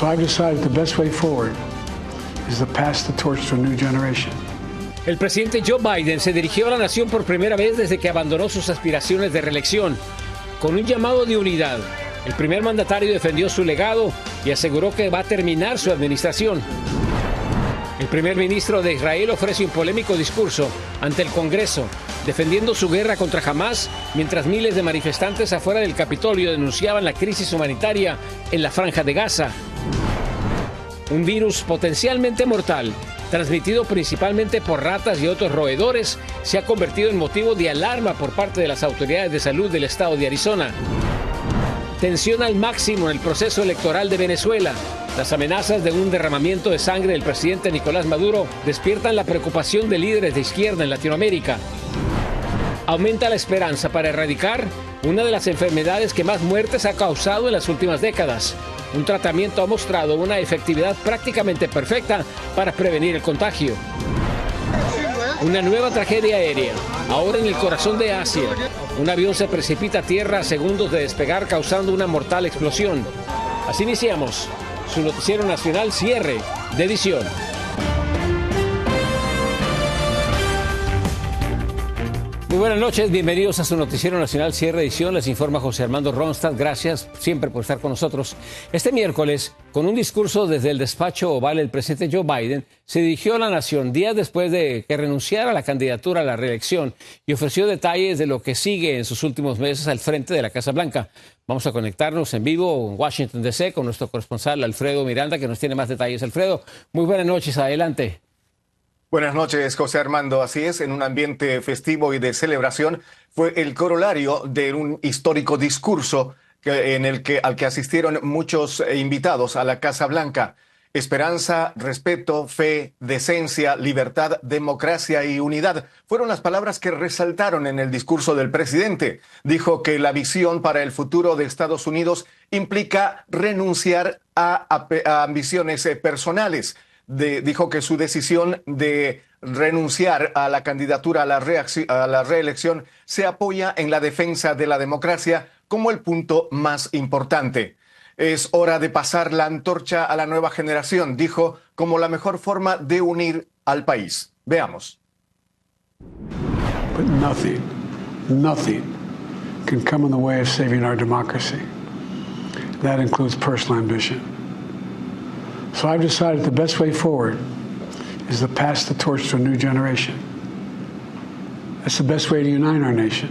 So I've decided the best way forward is to pass the torch to a new generation. El presidente Joe Biden se dirigió a la nación por primera vez desde que abandonó sus aspiraciones de reelección. Con un llamado de unidad, el primer mandatario defendió su legado y aseguró que va a terminar su administración. El primer ministro de Israel ofrece un polémico discurso ante el Congreso, defendiendo su guerra contra Hamás, mientras miles de manifestantes afuera del Capitolio denunciaban la crisis humanitaria en la Franja de Gaza. Un virus potencialmente mortal, transmitido principalmente por ratas y otros roedores, se ha convertido en motivo de alarma por parte de las autoridades de salud del estado de Arizona. Tensión al máximo en el proceso electoral de Venezuela. Las amenazas de un derramamiento de sangre del presidente Nicolás Maduro despiertan la preocupación de líderes de izquierda en Latinoamérica. Aumenta la esperanza para erradicar una de las enfermedades que más muertes ha causado en las últimas décadas. Un tratamiento ha mostrado una efectividad prácticamente perfecta para prevenir el contagio. Una nueva tragedia aérea, ahora en el corazón de Asia. Un avión se precipita a tierra a segundos de despegar, causando una mortal explosión. Así iniciamos su noticiero nacional, cierre de edición. Muy buenas noches, bienvenidos a su noticiero nacional, cierre edición. Les informa José Armando Ronstadt. Gracias siempre por estar con nosotros. Este miércoles, con un discurso desde el despacho oval, el presidente Joe Biden se dirigió a la nación días después de que renunciara a la candidatura a la reelección y ofreció detalles de lo que sigue en sus últimos meses al frente de la Casa Blanca. Vamos a conectarnos en vivo en Washington, D.C. con nuestro corresponsal Alfredo Miranda, que nos tiene más detalles. Alfredo, muy buenas noches, adelante. Buenas noches, José Armando. Así es, en un ambiente festivo y de celebración fue el corolario de un histórico discurso al que asistieron muchos invitados a la Casa Blanca. Esperanza, respeto, fe, decencia, libertad, democracia y unidad fueron las palabras que resaltaron en el discurso del presidente. Dijo que la visión para el futuro de Estados Unidos implica renunciar a ambiciones personales. Dijo que su decisión de renunciar a la candidatura a la reelección se apoya en la defensa de la democracia como el punto más importante. Es hora de pasar la antorcha a la nueva generación, dijo, como la mejor forma de unir al país. Veamos. But nothing can come in the way of saving our democracy. That includes personal ambition. So I've decided the best way forward is to pass the torch to a new generation. That's the best way to unite our nation.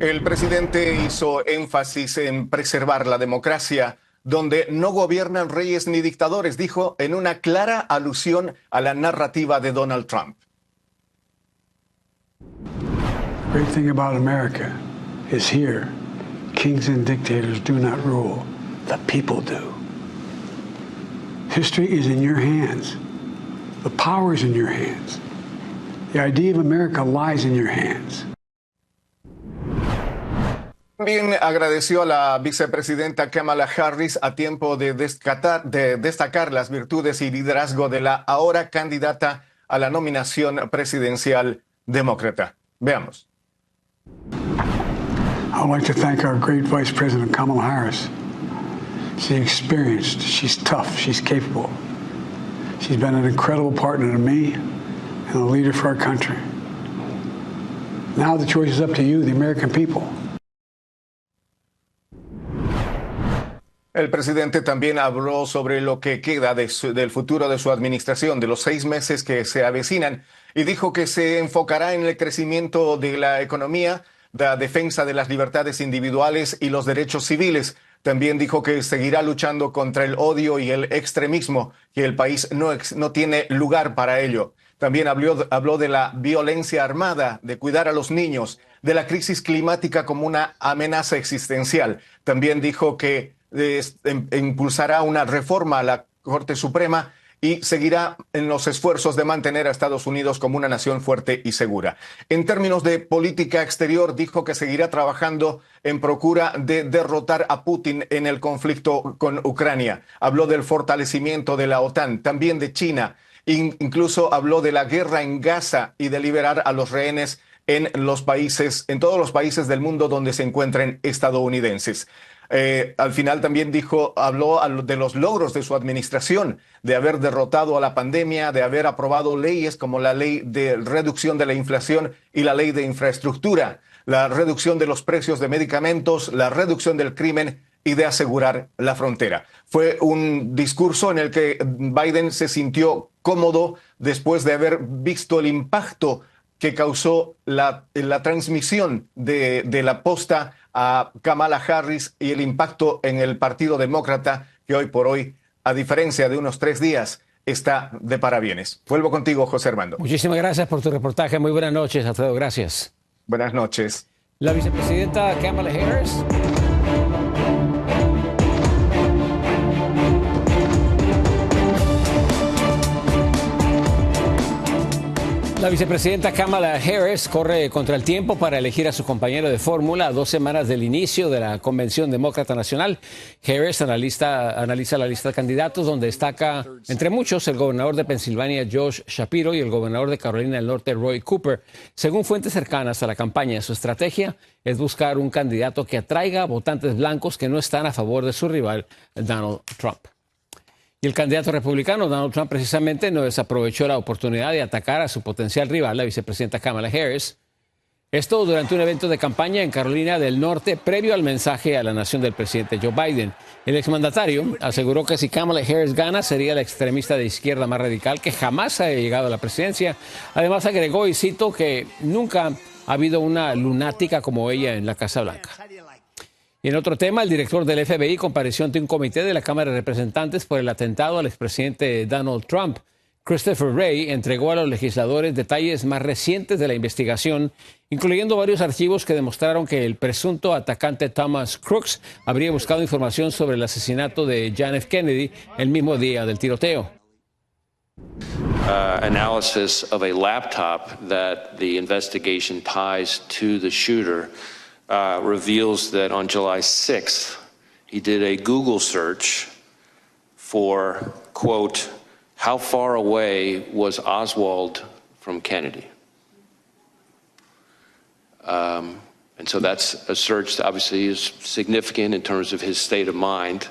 El presidente hizo énfasis en preservar la democracia, donde no gobiernan reyes ni dictadores, dijo, en una clara alusión a la narrativa de Donald Trump. The great thing about America is here, kings and dictators do not rule. The people do. History is in your hands. The power is in your hands. The idea of America lies in your hands. También agradeció a la vicepresidenta Kamala Harris a tiempo de destacar las virtudes y liderazgo de la ahora candidata a la nominación presidencial demócrata. Veamos. I would like to thank our great Vice President Kamala Harris. She's experienced, she's tough, she's capable. She's been an incredible partner to me and a leader for our country. Now the choice is up to you, the American people. El presidente también habló sobre lo que queda del futuro de su administración, de los 6 meses que se avecinan, y dijo que se enfocará en el crecimiento de la economía, la defensa de las libertades individuales y los derechos civiles. También dijo que seguirá luchando contra el odio y el extremismo, que el país no tiene lugar para ello. También habló de la violencia armada, de cuidar a los niños, de la crisis climática como una amenaza existencial. También dijo que impulsará una reforma a la Corte Suprema y seguirá en los esfuerzos de mantener a Estados Unidos como una nación fuerte y segura. En términos de política exterior, dijo que seguirá trabajando en procura de derrotar a Putin en el conflicto con Ucrania. Habló del fortalecimiento de la OTAN, también de China. Incluso habló de la guerra en Gaza y de liberar a los rehenes en todos los países del mundo donde se encuentren estadounidenses. Al final también habló de los logros de su administración, de haber derrotado a la pandemia, de haber aprobado leyes como la ley de reducción de la inflación y la ley de infraestructura, la reducción de los precios de medicamentos, la reducción del crimen y de asegurar la frontera. Fue un discurso en el que Biden se sintió cómodo después de haber visto el impacto que causó la transmisión de la posta a Kamala Harris y el impacto en el Partido Demócrata, que hoy por hoy, a diferencia de unos 3 días, está de parabienes. Vuelvo contigo, José Armando. Muchísimas gracias por tu reportaje. Muy buenas noches, Alfredo. Gracias. Buenas noches. La vicepresidenta Kamala Harris. La vicepresidenta Kamala Harris corre contra el tiempo para elegir a su compañero de fórmula a 2 semanas del inicio de la Convención Demócrata Nacional. Harris analiza la lista de candidatos, donde destaca, entre muchos, el gobernador de Pensilvania, Josh Shapiro, y el gobernador de Carolina del Norte, Roy Cooper. Según fuentes cercanas a la campaña, su estrategia es buscar un candidato que atraiga a votantes blancos que no están a favor de su rival, Donald Trump. Y el candidato republicano Donald Trump precisamente no desaprovechó la oportunidad de atacar a su potencial rival, la vicepresidenta Kamala Harris. Esto durante un evento de campaña en Carolina del Norte, previo al mensaje a la nación del presidente Joe Biden. El exmandatario aseguró que si Kamala Harris gana, sería la extremista de izquierda más radical que jamás haya llegado a la presidencia. Además agregó, y cito, que nunca ha habido una lunática como ella en la Casa Blanca. Y en otro tema, el director del FBI compareció ante un comité de la Cámara de Representantes por el atentado al expresidente Donald Trump. Christopher Wray entregó a los legisladores detalles más recientes de la investigación, incluyendo varios archivos que demostraron que el presunto atacante Thomas Crooks habría buscado información sobre el asesinato de John F. Kennedy el mismo día del tiroteo. Analysis of a laptop that the investigation ties to the shooter reveals that on July 6th, he did a Google search for, quote, how far away was Oswald from Kennedy? And so that's a search that obviously is significant in terms of his state of mind.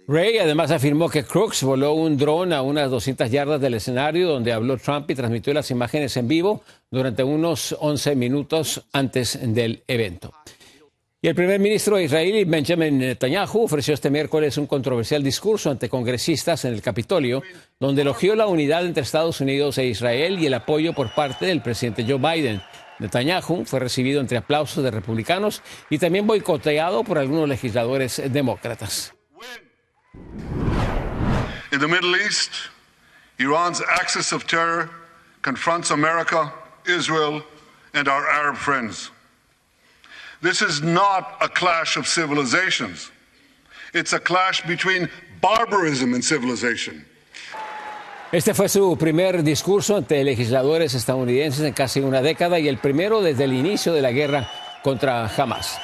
Wray además afirmó que Crooks voló un dron a unas 200 yardas del escenario donde habló Trump y transmitió las imágenes en vivo durante unos 11 minutos antes del evento. Y el primer ministro de Israel, Benjamin Netanyahu, ofreció este miércoles un controversial discurso ante congresistas en el Capitolio, donde elogió la unidad entre Estados Unidos e Israel y el apoyo por parte del presidente Joe Biden. Netanyahu fue recibido entre aplausos de republicanos y también boicoteado por algunos legisladores demócratas. In the Middle East, Iran's axis of terror confronts America, Israel, and our Arab friends. This is not a clash of civilizations. It's a clash between barbarism and civilization. Este fue su primer discurso ante legisladores estadounidenses en casi una década y el primero desde el inicio de la guerra contra Hamas.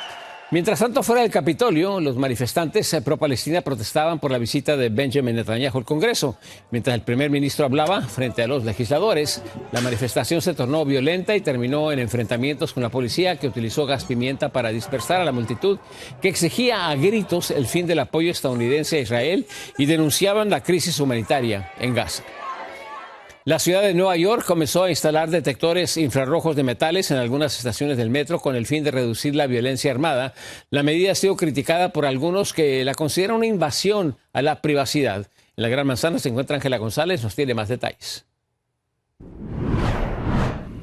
Mientras tanto, fuera del Capitolio, los manifestantes pro-Palestina protestaban por la visita de Benjamin Netanyahu al Congreso. Mientras el primer ministro hablaba frente a los legisladores, la manifestación se tornó violenta y terminó en enfrentamientos con la policía, que utilizó gas pimienta para dispersar a la multitud, que exigía a gritos el fin del apoyo estadounidense a Israel y denunciaban la crisis humanitaria en Gaza. La ciudad de Nueva York comenzó a instalar detectores infrarrojos de metales en algunas estaciones del metro con el fin de reducir la violencia armada. La medida ha sido criticada por algunos que la consideran una invasión a la privacidad. En la Gran Manzana se encuentra Ángela González, nos tiene más detalles.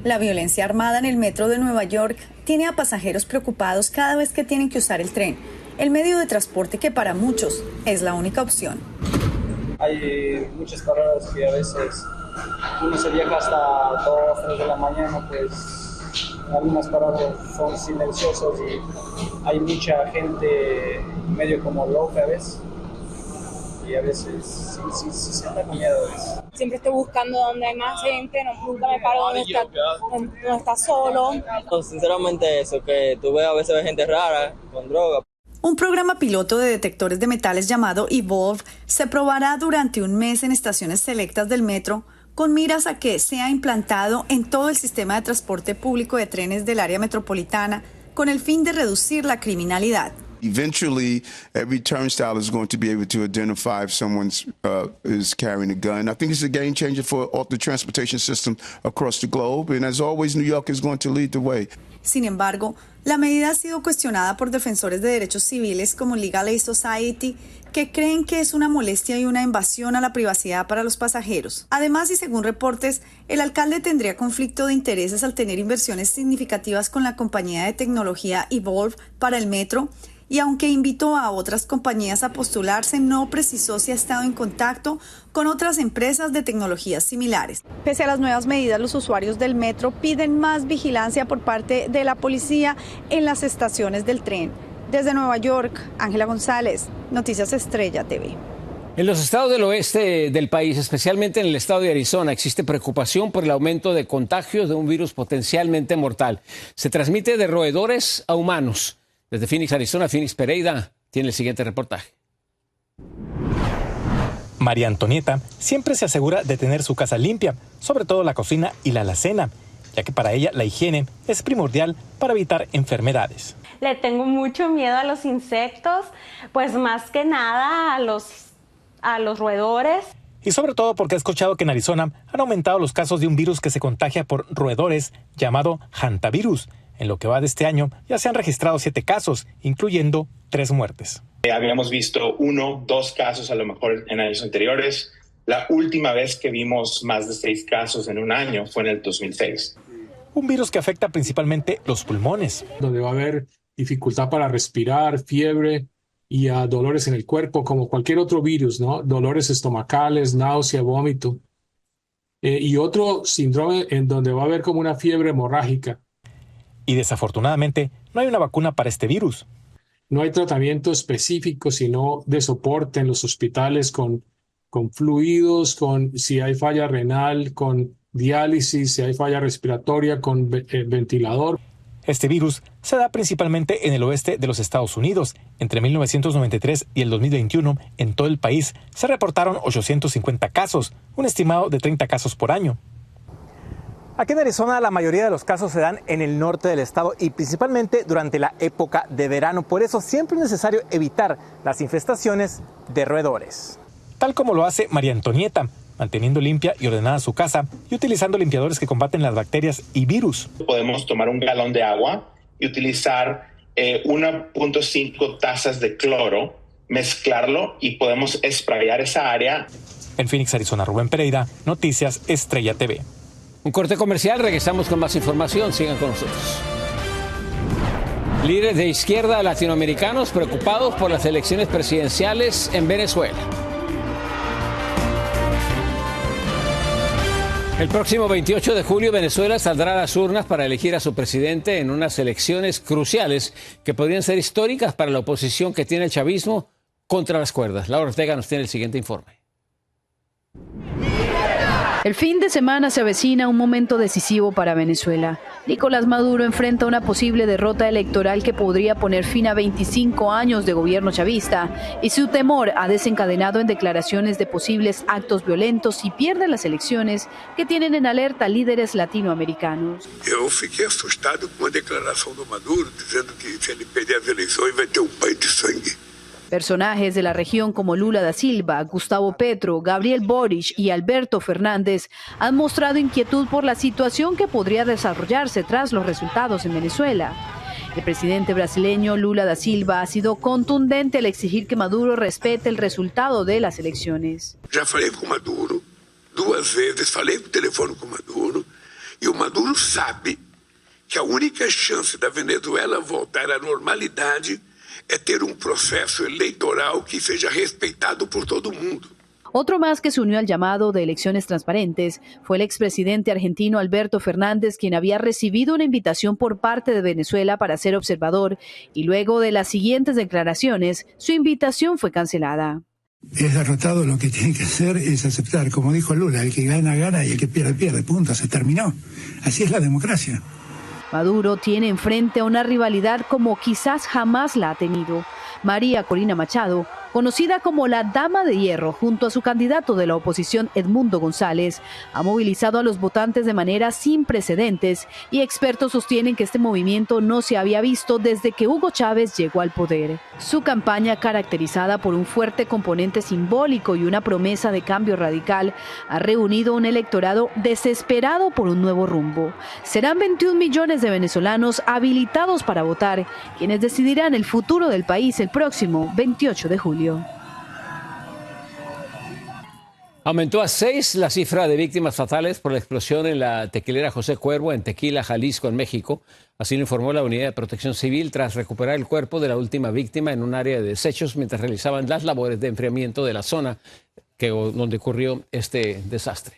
La violencia armada en el metro de Nueva York tiene a pasajeros preocupados cada vez que tienen que usar el tren, el medio de transporte que para muchos es la única opción. Hay muchas paradas que a veces uno se viaja hasta 2, 3 de la mañana, pues algunas paradas son silenciosas y hay mucha gente medio como loca a veces. Y a veces sí se anda con miedo de eso. Siempre estoy buscando donde hay más gente, nunca me paro donde está solo. Sinceramente eso, que tú ves a veces gente rara con droga. Un programa piloto de detectores de metales llamado Evolve se probará durante un mes en estaciones selectas del metro, con miras a que sea implantado en todo el sistema de transporte público de trenes del área metropolitana con el fin de reducir la criminalidad. Eventually, every turnstile is going to be able to identify if someone is carrying a gun. I think it's a game changer for the transportation system across the globe. And as always, New York is going to lead the way. Sin embargo, la medida ha sido cuestionada por defensores de derechos civiles como Legal Aid Society, que creen que es una molestia y una invasión a la privacidad para los pasajeros. Además, y según reportes, el alcalde tendría conflicto de intereses al tener inversiones significativas con la compañía de tecnología Evolve para el metro, y aunque invitó a otras compañías a postularse, no precisó si ha estado en contacto con otras empresas de tecnologías similares. Pese a las nuevas medidas, los usuarios del metro piden más vigilancia por parte de la policía en las estaciones del tren. Desde Nueva York, Ángela González, Noticias Estrella TV. En los estados del oeste del país, especialmente en el estado de Arizona, existe preocupación por el aumento de contagios de un virus potencialmente mortal. Se transmite de roedores a humanos. Desde Phoenix, Arizona, Phoenix Pereira tiene el siguiente reportaje. María Antonieta siempre se asegura de tener su casa limpia, sobre todo la cocina y la alacena, ya que para ella la higiene es primordial para evitar enfermedades. Le tengo mucho miedo a los insectos, pues más que nada a los roedores. Y sobre todo porque ha escuchado que en Arizona han aumentado los casos de un virus que se contagia por roedores llamado hantavirus. En lo que va de este año ya se han registrado 7 casos, incluyendo 3 muertes. Habíamos visto 1, 2 casos a lo mejor en años anteriores. La última vez que vimos más de 6 casos en un año fue en el 2006. Un virus que afecta principalmente los pulmones. Donde va a haber dificultad para respirar, fiebre y dolores en el cuerpo, como cualquier otro virus, ¿no? Dolores estomacales, náusea, vómito. Y otro síndrome en donde va a haber como una fiebre hemorrágica. Y desafortunadamente no hay una vacuna para este virus. No hay tratamiento específico, sino de soporte en los hospitales con fluidos, si hay falla renal, con diálisis, si hay falla respiratoria, con ventilador. Este virus se da principalmente en el oeste de los Estados Unidos. Entre 1993 y el 2021, en todo el país se reportaron 850 casos, un estimado de 30 casos por año. Aquí en Arizona la mayoría de los casos se dan en el norte del estado y principalmente durante la época de verano. Por eso siempre es necesario evitar las infestaciones de roedores. Tal como lo hace María Antonieta, manteniendo limpia y ordenada su casa y utilizando limpiadores que combaten las bacterias y virus. Podemos tomar un galón de agua y utilizar 1.5 tazas de cloro, mezclarlo y podemos sprayar esa área. En Phoenix, Arizona, Rubén Pereira, Noticias Estrella TV. Un corte comercial, regresamos con más información, sigan con nosotros. Líderes de izquierda latinoamericanos preocupados por las elecciones presidenciales en Venezuela. El próximo 28 de julio Venezuela saldrá a las urnas para elegir a su presidente en unas elecciones cruciales que podrían ser históricas para la oposición que tiene el chavismo contra las cuerdas. Laura Ortega nos tiene el siguiente informe. El fin de semana se avecina un momento decisivo para Venezuela. Nicolás Maduro enfrenta una posible derrota electoral que podría poner fin a 25 años de gobierno chavista y su temor ha desencadenado en declaraciones de posibles actos violentos si pierde las elecciones que tienen en alerta líderes latinoamericanos. Eu fiquei assustado com a declaração do Maduro dizendo que se ele perder as eleições vai ter banho de sangue. Personajes de la región como Lula da Silva, Gustavo Petro, Gabriel Boric y Alberto Fernández han mostrado inquietud por la situación que podría desarrollarse tras los resultados en Venezuela. El presidente brasileño Lula da Silva ha sido contundente al exigir que Maduro respete el resultado de las elecciones. Já falei com Maduro 2 vezes, falei por telefone com Maduro, e o Maduro sabe que a única chance da Venezuela voltar à normalidade é ter proceso eleitoral que seja respeitado por todo mundo. Otro más que se unió al llamado de elecciones transparentes fue el expresidente argentino Alberto Fernández, quien había recibido una invitación por parte de Venezuela para ser observador y luego de las siguientes declaraciones, su invitación fue cancelada. Es derrotado, lo que tiene que hacer es aceptar, como dijo Lula, el que gana, gana y el que pierde, pierde, punto, se terminó. Así es la democracia. Maduro tiene enfrente a una rivalidad como quizás jamás la ha tenido. María Corina Machado, conocida como la Dama de Hierro, junto a su candidato de la oposición Edmundo González, ha movilizado a los votantes de manera sin precedentes y expertos sostienen que este movimiento no se había visto desde que Hugo Chávez llegó al poder. Su campaña, caracterizada por un fuerte componente simbólico y una promesa de cambio radical, ha reunido un electorado desesperado por un nuevo rumbo. Serán 21 millones de venezolanos habilitados para votar, quienes decidirán el futuro del país el próximo 28 de julio. Aumentó a 6 la cifra de víctimas fatales por la explosión en la tequilera José Cuervo en Tequila, Jalisco, en México. Así lo informó la Unidad de Protección Civil tras recuperar el cuerpo de la última víctima en un área de desechos mientras realizaban las labores de enfriamiento de la zona donde ocurrió este desastre.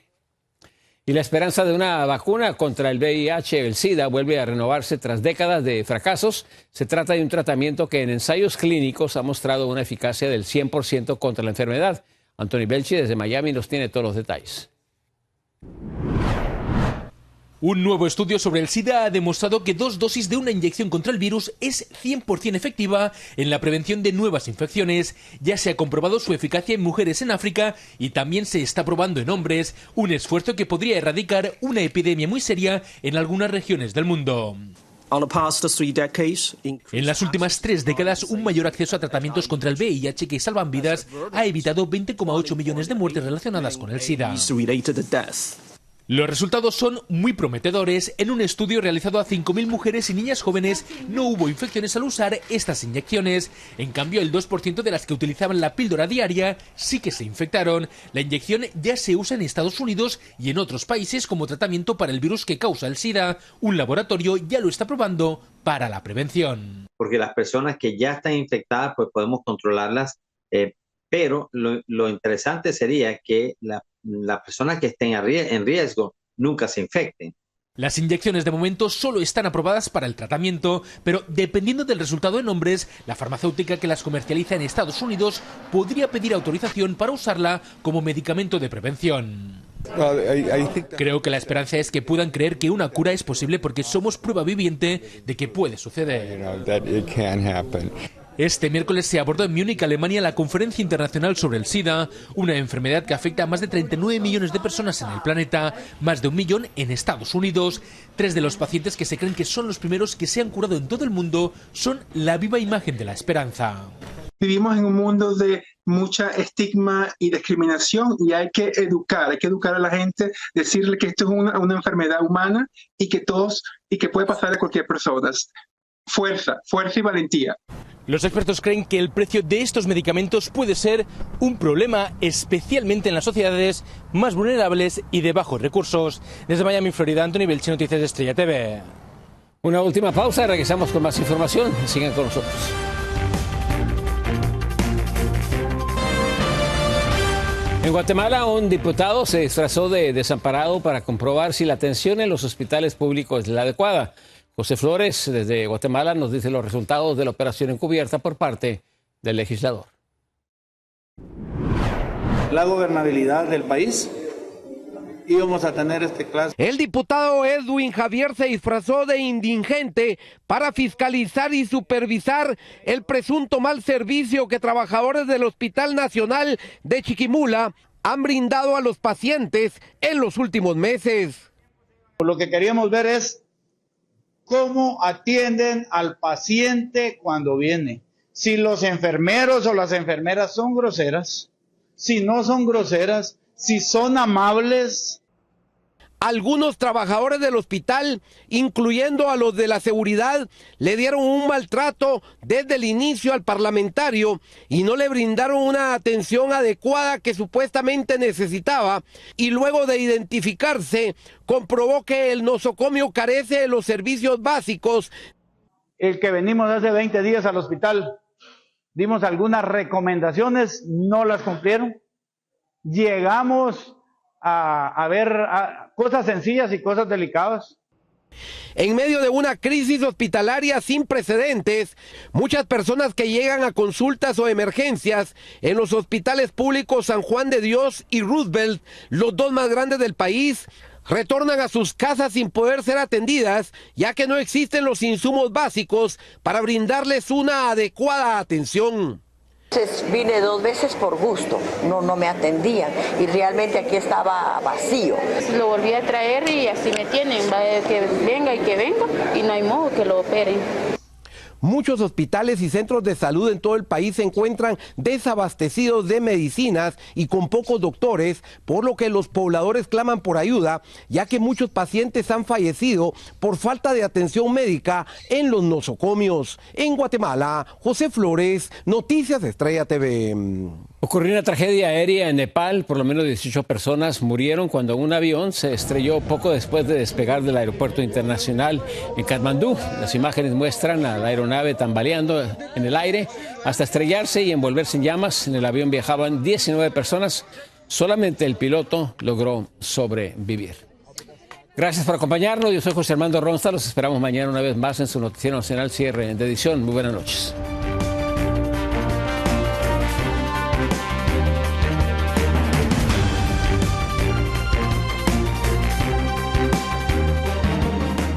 Y la esperanza de una vacuna contra el VIH o el SIDA vuelve a renovarse tras décadas de fracasos. Se trata de un tratamiento que en ensayos clínicos ha mostrado una eficacia del 100% contra la enfermedad. Anthony Belchi desde Miami nos tiene todos los detalles. Un nuevo estudio sobre el SIDA ha demostrado que 2 dosis de una inyección contra el virus es 100% efectiva en la prevención de nuevas infecciones. Ya se ha comprobado su eficacia en mujeres en África y también se está probando en hombres, un esfuerzo que podría erradicar una epidemia muy seria en algunas regiones del mundo. En las últimas 3 décadas, un mayor acceso a tratamientos contra el VIH que salvan vidas ha evitado 20,8 millones de muertes relacionadas con el SIDA. Los resultados son muy prometedores. En un estudio realizado a 5.000 mujeres y niñas jóvenes no hubo infecciones al usar estas inyecciones. En cambio, el 2% de las que utilizaban la píldora diaria sí que se infectaron. La inyección ya se usa en Estados Unidos y en otros países como tratamiento para el virus que causa el SIDA. Un laboratorio ya lo está probando para la prevención. Porque las personas que ya están infectadas, pues podemos controlarlas, pero lo interesante sería que las personas que estén en riesgo nunca se infecten. Las inyecciones de momento solo están aprobadas para el tratamiento, pero dependiendo del resultado en hombres, la farmacéutica que las comercializa en Estados Unidos podría pedir autorización para usarla como medicamento de prevención. Creo que la esperanza es que puedan creer que una cura es posible porque somos prueba viviente de que puede suceder. Este miércoles se abordó en Múnich, Alemania, la Conferencia Internacional sobre el SIDA, una enfermedad que afecta a más de 39 millones de personas en el planeta, más de 1 millón en Estados Unidos. 3 de los pacientes que se creen que son los primeros que se han curado en todo el mundo son la viva imagen de la esperanza. Vivimos en un mundo de mucha estigma y discriminación y hay que educar a la gente, decirle que esto es una enfermedad humana y que puede pasar a cualquier persona. Fuerza y valentía. Los expertos creen que el precio de estos medicamentos puede ser un problema, especialmente en las sociedades más vulnerables y de bajos recursos. Desde Miami, Florida, Anthony Belchi, Noticias de Estrella TV. Una última pausa, regresamos con más información. Sigan con nosotros. En Guatemala, un diputado se disfrazó de desamparado para comprobar si la atención en los hospitales públicos es la adecuada. José Flores, desde Guatemala, nos dice los resultados de la operación encubierta por parte del legislador. La gobernabilidad del país, íbamos a tener este caso. El diputado Edwin Javier se disfrazó de indigente para fiscalizar y supervisar el presunto mal servicio que trabajadores del Hospital Nacional de Chiquimula han brindado a los pacientes en los últimos meses. Lo que queríamos ver es cómo atienden al paciente cuando viene. Si los enfermeros o las enfermeras son groseras, si no son groseras, si son amables. Algunos trabajadores del hospital, incluyendo a los de la seguridad, le dieron un maltrato desde el inicio al parlamentario y no le brindaron una atención adecuada que supuestamente necesitaba, y luego de identificarse, comprobó que el nosocomio carece de los servicios básicos. El que venimos hace 20 días al hospital, dimos algunas recomendaciones, no las cumplieron. Llegamos a ver cosas sencillas y cosas delicadas. En medio de una crisis hospitalaria sin precedentes, muchas personas que llegan a consultas o emergencias en los hospitales públicos San Juan de Dios y Roosevelt, los 2 más grandes del país, retornan a sus casas sin poder ser atendidas, ya que no existen los insumos básicos para brindarles una adecuada atención. Vine 2 veces por gusto, no me atendían y realmente aquí estaba vacío. Lo volví a traer y así me tienen, que venga y no hay modo que lo operen. Muchos hospitales y centros de salud en todo el país se encuentran desabastecidos de medicinas y con pocos doctores, por lo que los pobladores claman por ayuda, ya que muchos pacientes han fallecido por falta de atención médica en los nosocomios. En Guatemala, José Flores, Noticias Estrella TV. Ocurrió una tragedia aérea en Nepal. Por lo menos 18 personas murieron cuando un avión se estrelló poco después de despegar del aeropuerto internacional en Katmandú. Las imágenes muestran a la aeronave tambaleando en el aire hasta estrellarse y envolverse en llamas. En el avión viajaban 19 personas. Solamente el piloto logró sobrevivir. Gracias por acompañarnos. Yo soy José Armando Ronsta. Los esperamos mañana una vez más en su Noticiero Nacional Cierre de edición. Muy buenas noches.